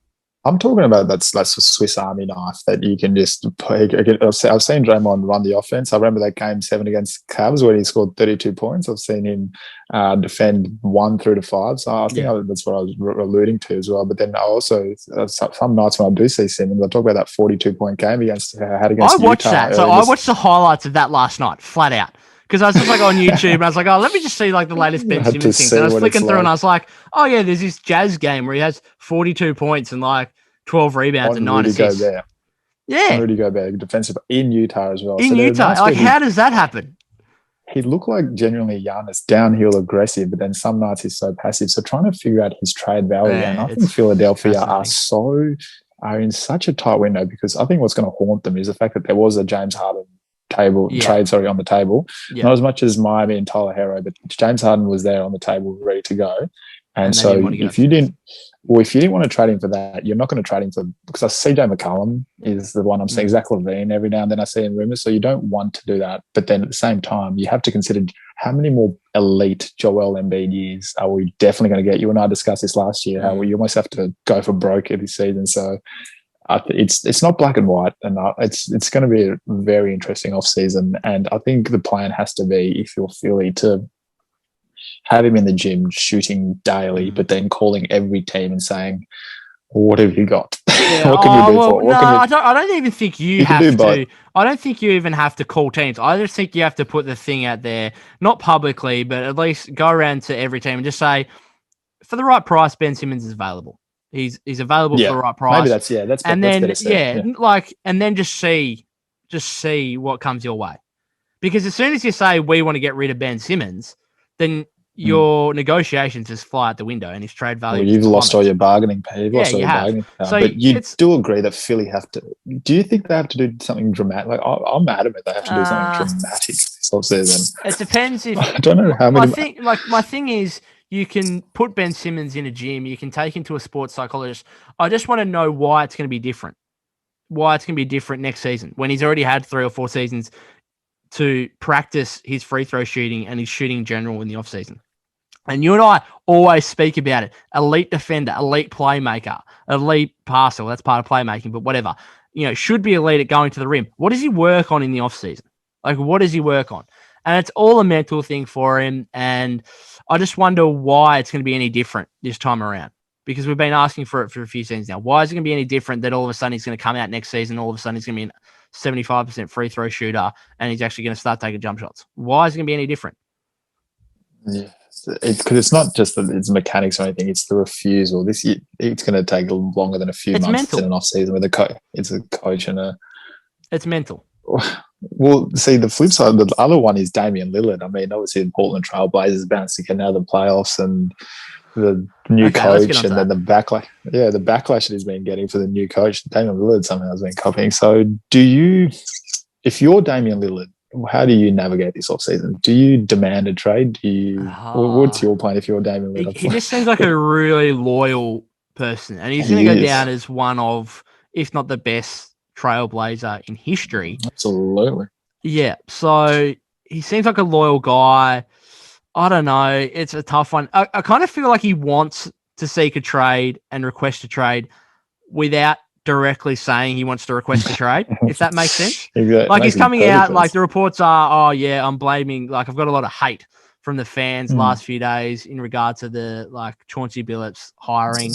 I'm talking about that's a Swiss Army knife that you can just play. I've seen Draymond run the offense. I remember that game 7 against Cavs where he scored 32 points. I've seen him defend 1 through to 5. So I think that's what I was alluding to as well. But then I also, some nights when I do see Simmons, I talk about that 42-point game against Utah. I watched that. So I watched the highlights of that last night, flat out. Because I was just like on YouTube and I was like, let me just see like the latest Ben Simmons things. And I was flicking through and I was like, there's this Jazz game where he has 42 points and like 12 rebounds and 9 assists. Yeah. Rudy Gobert, defensive in Utah as well. In Utah. Like, how does that happen? He looked like genuinely Giannis, downhill aggressive, but then some nights he's so passive. So trying to figure out his trade value. And I think Philadelphia are in such a tight window, because I think what's going to haunt them is the fact that there was a James Harden trade on the table. Yeah. Not as much as Miami and Tyler Hero, but James Harden was there on the table ready to go. And so if you didn't, Well, if you didn't want to trade him for that, you're not going to trade him for, because I see CJ McCollum is the one I'm seeing. Zach LaVine every now and then I see in rumors. So you don't want to do that. But then at the same time, you have to consider how many more elite Joel Embiid years are we definitely going to get? You and I discussed this last year, how we almost have to go for broke every season. So it's not black and white, and it's going to be a very interesting off season. And I think the plan has to be, if you're Philly, to have him in the gym shooting daily, but then calling every team and saying, "What have you got? Yeah. What can you do for?" I don't even think you have to. I don't think you even have to call teams. I just think you have to put the thing out there, not publicly, but at least go around to every team and just say, for the right price, Ben Simmons is available. He's available for the right price. Maybe that's and then better said. And then just see what comes your way, because as soon as you say we want to get rid of Ben Simmons, then your negotiations just fly out the window and his trade value. Well, you've lost all your bargaining power. You have. So but you do agree that Philly have to. Do you think they have to do something dramatic? Like I'm adamant they have to do something dramatic this whole season. It depends if I don't know how many. My thing is, you can put Ben Simmons in a gym. You can take him to a sports psychologist. I just want to know why it's going to be different. Why it's going to be different next season when he's already had 3 or 4 seasons to practice his free throw shooting and his shooting in general in the off season. And you and I always speak about it. Elite defender, elite playmaker, elite passer. Well, that's part of playmaking, but whatever. Should be elite at going to the rim. What does he work on in the offseason? What does he work on? And it's all a mental thing for him. And I just wonder why it's going to be any different this time around. Because we've been asking for it for a few seasons now. Why is it going to be any different that all of a sudden he's going to come out next season, all of a sudden he's going to be a 75% free throw shooter, and he's actually going to start taking jump shots? Why is it going to be any different? Yeah. Because it's not just that it's mechanics or anything; it's the refusal. It's going to take longer than a few months mental. In an off season with a coach. It's a coach and a. It's mental. Well, see, the flip side, the other one is Damian Lillard. I mean, obviously, the Portland Trail Blazers bounced to get out of the playoffs, and the new coach, and then the backlash. Yeah, the backlash that he's been getting for the new coach, Damian Lillard, somehow has been copying. So, if you're Damian Lillard, how do you navigate this offseason? Do you demand a trade? What's your plan if you're Damian Lillard? He just seems like a really loyal person, and he's going to go down as one of, if not the best trailblazer in history. Absolutely. Yeah, so he seems like a loyal guy. I don't know. It's a tough one. I kind of feel like he wants to seek a trade and request a trade without directly saying he wants to request a trade, if that makes sense. Exactly. He's coming out, the reports are, I'm blaming, I've got a lot of hate from the fans last few days in regard to the, Chauncey Billups hiring,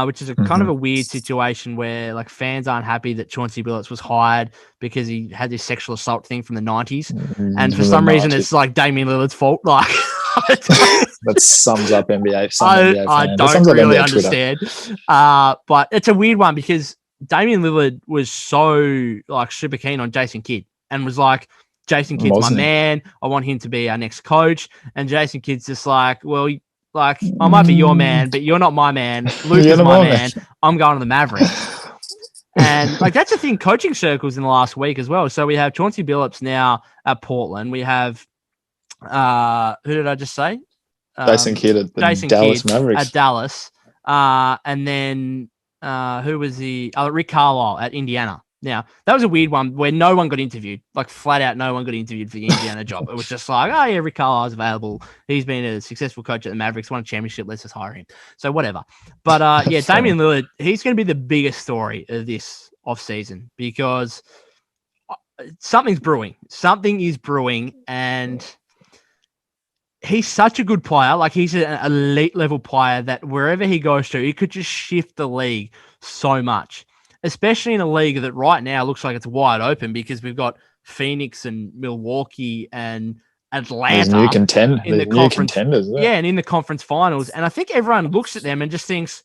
which is a kind of a weird situation where, fans aren't happy that Chauncey Billups was hired because he had this sexual assault thing from the 90s. And for some reason, it's, Damian Lillard's fault. That sums up NBA. I don't really understand. But it's a weird one because Damian Lillard was so super keen on Jason Kidd and was like, Jason Kidd's my man. I want him to be our next coach. And Jason Kidd's just well, I might be your man, but you're not my man. Luke is my man. I'm going to the Mavericks. And that's the thing, coaching circles in the last week as well. So we have Chauncey Billups now at Portland. We have who did I just say? Jason Kidd at the Dallas Mavericks. At Dallas. And then who was Rick Carlisle at Indiana. Now, that was a weird one where no one got interviewed. Flat out, no one got interviewed for the Indiana job. It was just Rick Carlisle's available. He's been a successful coach at the Mavericks, won a championship. Let's just hire him. So whatever. But Damian Lillard, he's going to be the biggest story of this offseason because something's brewing. Something is brewing, and he's such a good player. He's an elite level player that wherever he goes to, he could just shift the league so much, especially in a league that right now looks like it's wide open because we've got Phoenix and Milwaukee and Atlanta new contenders. Yeah, and in the conference finals. And I think everyone looks at them and just thinks,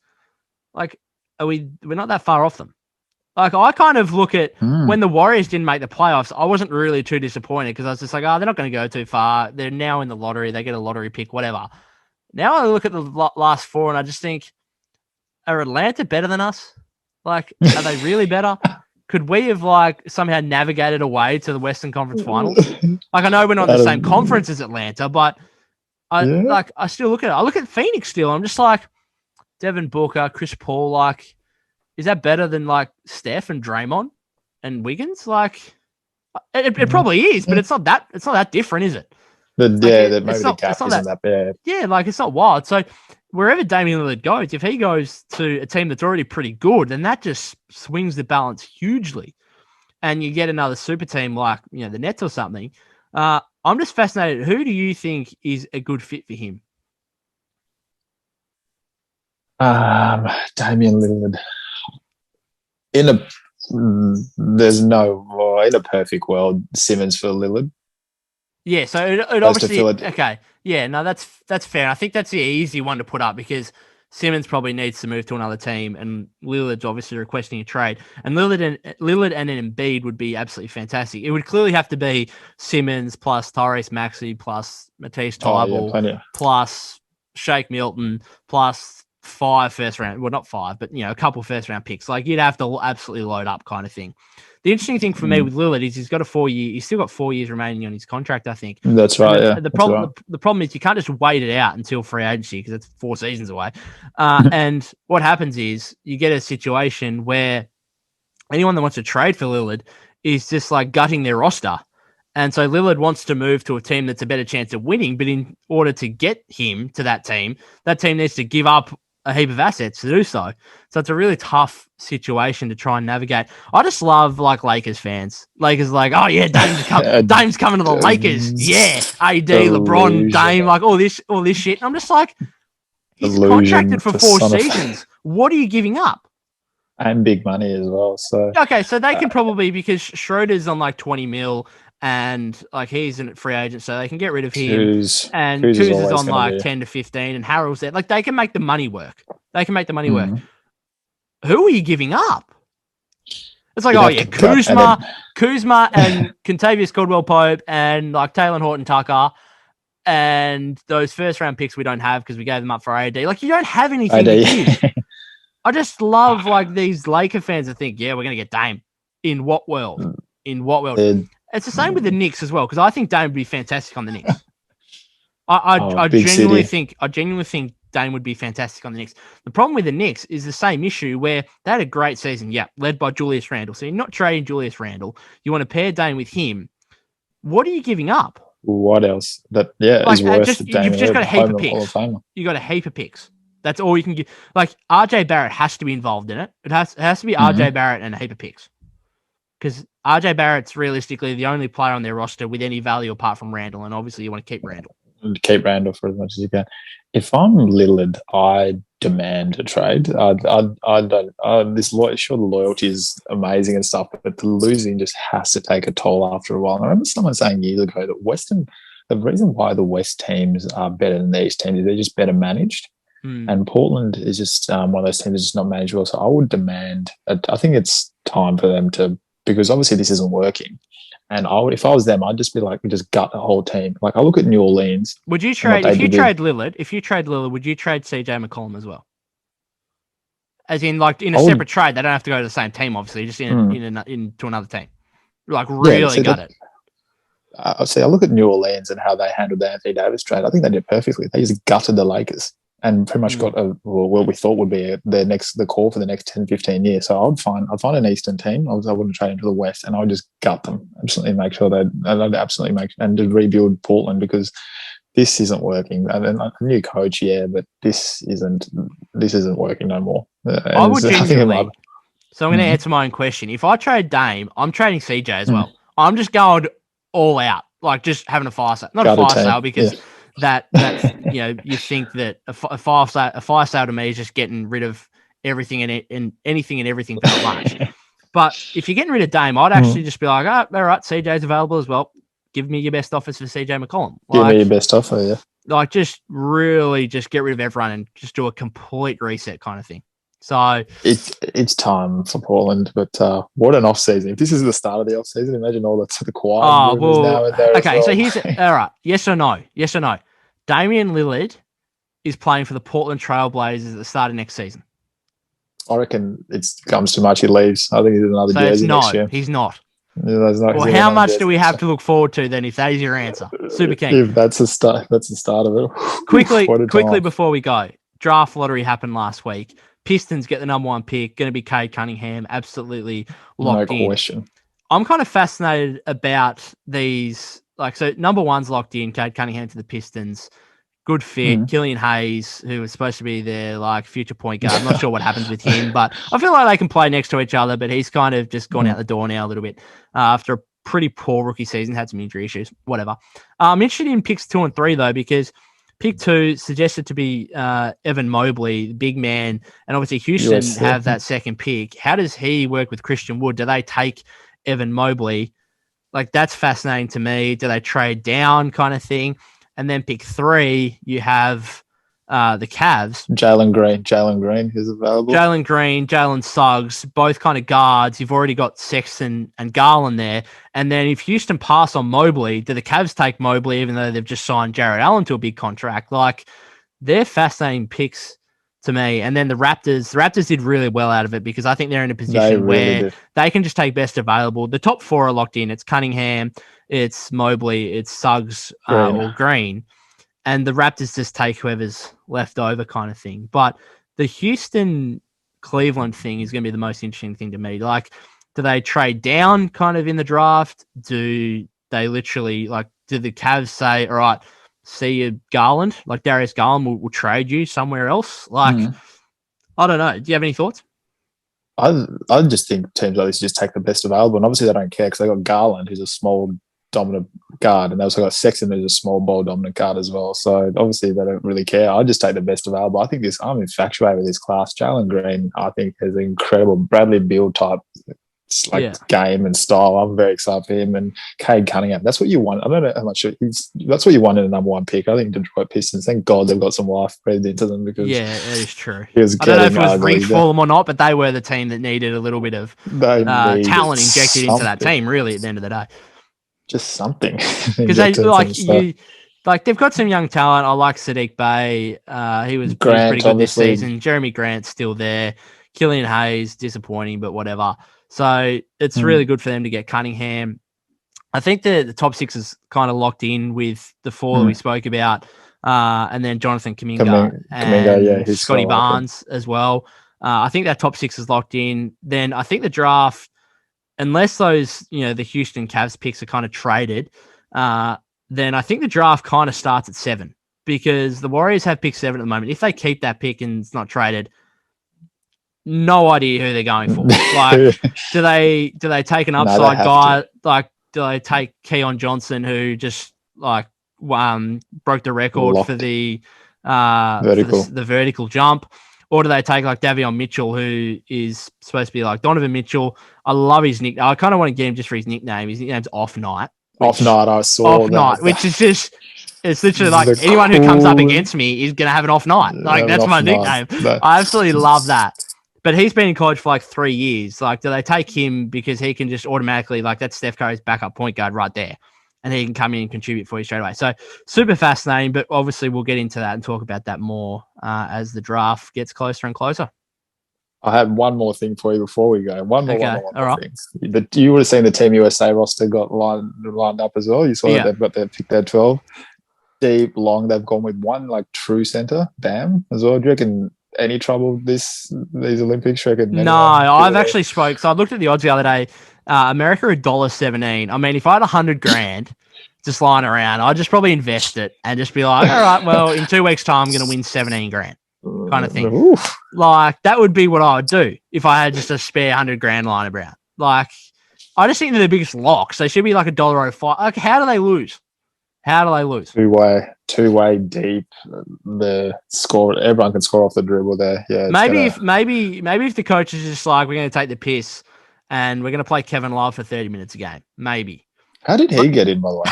we're not that far off them. I kind of look at when the Warriors didn't make the playoffs, I wasn't really too disappointed because I was just they're not going to go too far. They're now in the lottery. They get a lottery pick, whatever. Now I look at the last 4 and I just think, are Atlanta better than us? Are they really better? Could we have somehow navigated away to the Western Conference Finals? I know we're not in the same conference as Atlanta, but I still look at it. I look at Phoenix still. I'm just Devin Booker, Chris Paul, like, is that better than like Steph and Draymond and Wiggins? Like, it probably is, but it's not that different, is it? But Like, maybe the gap isn't that bad. Yeah, like it's not wild. So wherever Damian Lillard goes, if he goes to a team that's already pretty good, then that just swings the balance hugely. And you get another super team like, the Nets or something. I'm just fascinated. Who do you think is a good fit for him? Damian Lillard. In a perfect world, Simmons for Lillard. Yeah, so it obviously okay. Yeah, no, that's fair. I think that's the easy one to put up because Simmons probably needs to move to another team, and Lillard's obviously requesting a trade. And Lillard and an Embiid would be absolutely fantastic. It would clearly have to be Simmons plus Tyrese Maxey plus Matisse Thybulle plus Shake Milton plus 5 first round. Well, not 5, but a couple first round picks. Like you'd have to absolutely load up, kind of thing. The interesting thing for me with Lillard is he's still got 4 years remaining on his contract, I think. That's right. The problem is you can't just wait it out until free agency because it's 4 seasons away. And what happens is you get a situation where anyone that wants to trade for Lillard is just like gutting their roster. And so Lillard wants to move to a team that's a better chance of winning. But in order to get him to that team needs to give up a heap of assets to do so. So it's a really tough situation to try and navigate. I just love like Lakers fans. Lakers like, oh yeah, Dame's coming to the Lakers. Yeah. AD, LeBron, Dame, like all this shit. And I'm just like, he's contracted for 4 seasons. What are you giving up? And big money as well. So okay, so they can probably, because Schroeder's on like 20 mil and like he's a free agent, so they can get rid of him. And Kuz is on like 10 to 15, and Harrell's there. Like they can make the money work. Who are you giving up? It's like, Kuzma and Kentavious Caldwell-Pope and like Taylor Horton-Tucker and those first round picks we don't have because we gave them up for AD. Like you don't have anything to give. I just love like these Laker fans that think, yeah, we're going to get Dame. In what world? It's the same with the Knicks as well, because I think Dame would be fantastic on the Knicks. I genuinely think Dame would be fantastic on the Knicks. The problem with the Knicks is the same issue where they had a great season, led by Julius Randle. So you're not trading Julius Randle. You want to pair Dame with him. What are you giving up? What else? Is worse than Dame. You've just got a heap of picks. You got a heap of picks. That's all you can give. Like RJ Barrett has to be involved in it. It has to be RJ Barrett and a heap of picks. Because RJ Barrett's realistically the only player on their roster with any value apart from Randall, and obviously you want to keep Randall. Keep Randall for as much as you can. If I'm Lillard, I demand a trade. Sure, the loyalty is amazing and stuff, but the losing just has to take a toll after a while. I remember someone saying years ago that the reason why the West teams are better than the East teams is they're just better managed. And Portland is just one of those teams that's just not managed well. So I would demand. I think it's time for them to. Because obviously this isn't working. And if I was them, I'd just be like, we just gut the whole team. Like I look at New Orleans. Would you trade, if you trade Lillard, would you trade CJ McCollum as well? As in like in a separate trade, they don't have to go to the same team, obviously, just into another team. Like really gut it. I look at New Orleans and how they handled the Anthony Davis trade. I think they did perfectly. They just gutted the Lakers and pretty much got what we thought would be the call for the next 10, 15 years. So I'd find an Eastern team. I wouldn't trade into the West, and I would just gut them. Absolutely make sure and to rebuild Portland because this isn't working. And then a new coach, but this isn't working no more. I would genuinely. So I'm going to answer my own question. If I trade Dame, I'm trading CJ as well. I'm just going all out, like just having a fire sale, not a fire sale because. That's you think that a fire sale to me is just getting rid of everything and anything and everything for that much. But if you're getting rid of Dame, I'd actually just be like, all right, CJ's available as well. Give me your best offers for CJ McCollum. Give me your best offer, yeah. Like just really just get rid of everyone and just do a complete reset kind of thing. So it's time for Portland, but what an off season! If this is the start of the off season, imagine all the quiet rumors now and there. Okay, so here's all right. Yes or no? Damian Lillard is playing for the Portland Trailblazers at the start of next season. I reckon it comes too much. He leaves. I think he's another jersey next year. He's not. Yeah, well, how much do we have to look forward to then? If that is your answer, super keen. If that's the start of it. Quickly before we go, draft lottery happened last week. Pistons get the number 1 pick, going to be Cade Cunningham, absolutely locked in. No question. I'm kind of fascinated about these. Like, so number 1's locked in, Cade Cunningham to the Pistons. Good fit. Killian Hayes, who was supposed to be their like future point guard. I'm not sure what happens with him, but I feel like they can play next to each other, but he's kind of just gone out the door now a little bit after a pretty poor rookie season, had some injury issues, whatever. I'm interested in picks 2 and 3 though, because pick 2 suggested to be Evan Mobley, the big man, and obviously Houston have that second pick. How does he work with Christian Wood? Do they take Evan Mobley? Like, that's fascinating to me. Do they trade down kind of thing? And then pick 3, you have the Cavs. Jalen Green is available. Jalen Suggs, both kind of guards. You've already got Sexton and Garland there. And then if Houston pass on Mobley, do the Cavs take Mobley even though they've just signed Jared Allen to a big contract? Like, they're fascinating picks to me. And then the Raptors did really well out of it because I think they're in a position where they can just take best available. The top 4 are locked in. It's Cunningham, it's Mobley, it's Suggs or Green. And the Raptors just take whoever's left over kind of thing. But the Houston-Cleveland thing is going to be the most interesting thing to me. Like, do they trade down kind of in the draft? Do they literally, like, do the Cavs say, all right, see you, Garland? Like, Darius Garland will trade you somewhere else? Like, I don't know. Do you have any thoughts? I just think teams like this just take the best available. And obviously they don't care because they got Garland, who's a small, dominant guard, and they also got Sexton, who's a small ball dominant guard as well. So obviously they don't really care. I just take the best available. I think I'm infatuated with this class. Jalen Green, I think, has an incredible Bradley Beal type game and style. I'm very excited for him. And Cade Cunningham, that's what you want. I don't know how much that's what you want in a number 1 pick. I think Detroit Pistons, thank God they've got some life breathed into them because that is true. I don't know if it was rigged for them or not, but they were the team that needed a little bit of talent injected into that team. Really, at the end of the day. Just something because they've got some young talent. I like Sadiq Bey. He was pretty good this season. Jeremy Grant's still there. Killian Hayes, disappointing, but whatever. So it's really good for them to get Cunningham. I think the top 6 is kind of locked in with the 4 that we spoke about, and then Jonathan Kuminga and Scotty Barnes as well. I think that top 6 is locked in. Then I think the draft, unless those, the Houston Cavs picks are kind of traded, then I think the draft kind of starts at 7 because the Warriors have pick 7 at the moment. If they keep that pick and it's not traded, no idea who they're going for. Like, do they take an upside guy? Like, do they take Keon Johnson, who just like broke the record for the vertical jump? Or do they take like Davion Mitchell, who is supposed to be like Donovan Mitchell? I love his nickname. I kind of want to get him just for his nickname. His nickname's Off Night. Off Night, I saw Off Night, which is just, it's literally like anyone who comes up against me is going to have an off night. Like, that's my nickname. I absolutely love that. But he's been in college for like 3 years. Like, do they take him because he can just automatically, like, that's Steph Curry's backup point guard right there, and he can come in and contribute for you straight away. So super fascinating, but obviously we'll get into that and talk about that more as the draft gets closer and closer. I have one more thing for you before we go. One more right. thing. You would have seen the Team USA roster got lined up as well. You saw that they've got their pick, their 12. Deep, long, they've gone with one like true center, Bam, as well. Do you reckon any trouble these Olympics? No, I've actually spoke. So I looked at the odds the other day. America $1.17. I mean, if I had $100,000 just lying around, I'd just probably invest it and just be like, all right, well, in 2 weeks' time, I'm going to win $17,000. Kind of thing. Oof. Like, that would be what I would do if I had just a spare $100,000 lying around. Like, I just think they're the biggest locks. They should be like $1.05. Like, how do they lose? Two-way deep. The score, everyone can score off the dribble there. Yeah. Maybe if the coach is just like, we're going to take the piss and we're going to play Kevin Love for 30 minutes a game. Maybe. How did he get in, by the way?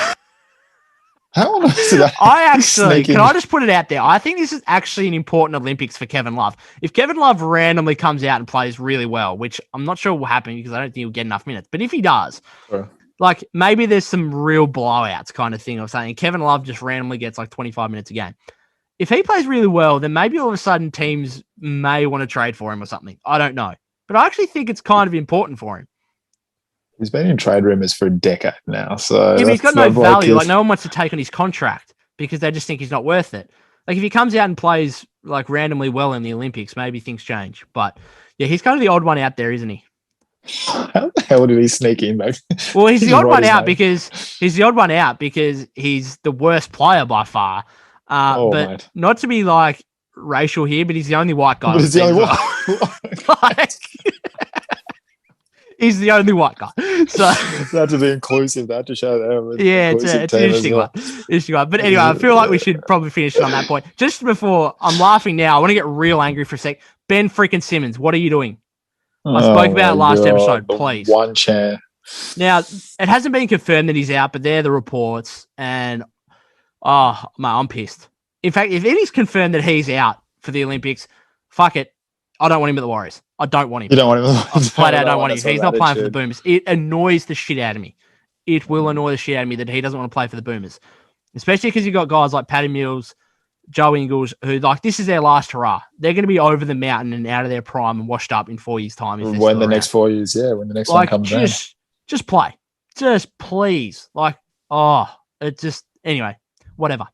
How on earth did can I just put it out there? I think this is actually an important Olympics for Kevin Love. If Kevin Love randomly comes out and plays really well, which I'm not sure will happen because I don't think he'll get enough minutes, but if he does, like, maybe there's some real blowouts kind of thing or something. Kevin Love just randomly gets like 25 minutes a game. If he plays really well, then maybe all of a sudden teams may want to trade for him or something. I don't know. But I actually think it's kind of important for him. He's been in trade rumors for a decade now. So yeah, but he's got no value. Like, no one wants to take on his contract because they just think he's not worth it. Like, if he comes out and plays like randomly well in the Olympics, maybe things change. But yeah, he's kind of the odd one out there, isn't he? How the hell did he sneak in, mate? Well, he's the odd one out because he's the worst player by far. But mate. not to be like racial here, but he's the only white guy. But he's the only one. Like, he's the only white guy. So that to be inclusive, that to show that. Yeah, it's an interesting one. Interesting one. But anyway, I feel like we should probably finish it on that point. Just before, I'm laughing now. I want to get real angry for a sec. Ben freaking Simmons, what are you doing? I spoke about it last episode, please. One chair. Now, it hasn't been confirmed that he's out, but they're the reports. And, mate, I'm pissed. In fact, if it is confirmed that he's out for the Olympics, fuck it. I don't want him at the Warriors. I don't want him. You don't want him? I flat out don't want him. He's not playing for the Boomers. It annoys the shit out of me. It will annoy the shit out of me that he doesn't want to play for the Boomers. Especially because you've got guys like Patty Mills, Joe Ingles, who, like, this is their last hurrah. They're going to be over the mountain and out of their prime and washed up in 4 years' time. When the next 4 years, when the next one comes around. Just play. Just please. Like, anyway, whatever.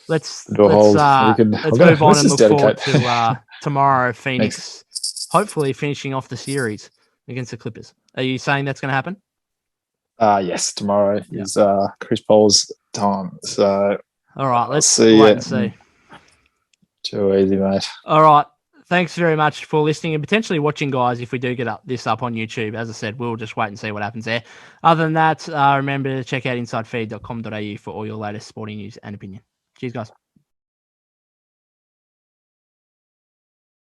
Let's move on and look forward to tomorrow, Phoenix, hopefully finishing off the series against the Clippers. Are you saying that's going to happen? Yes, tomorrow is Chris Paul's time. So, all right, let's wait and see. Too easy, mate. All right. Thanks very much for listening and potentially watching, guys, if we do get this up on YouTube. As I said, we'll just wait and see what happens there. Other than that, remember to check out insidefeed.com.au for all your latest sporting news and opinion. Cheers, guys.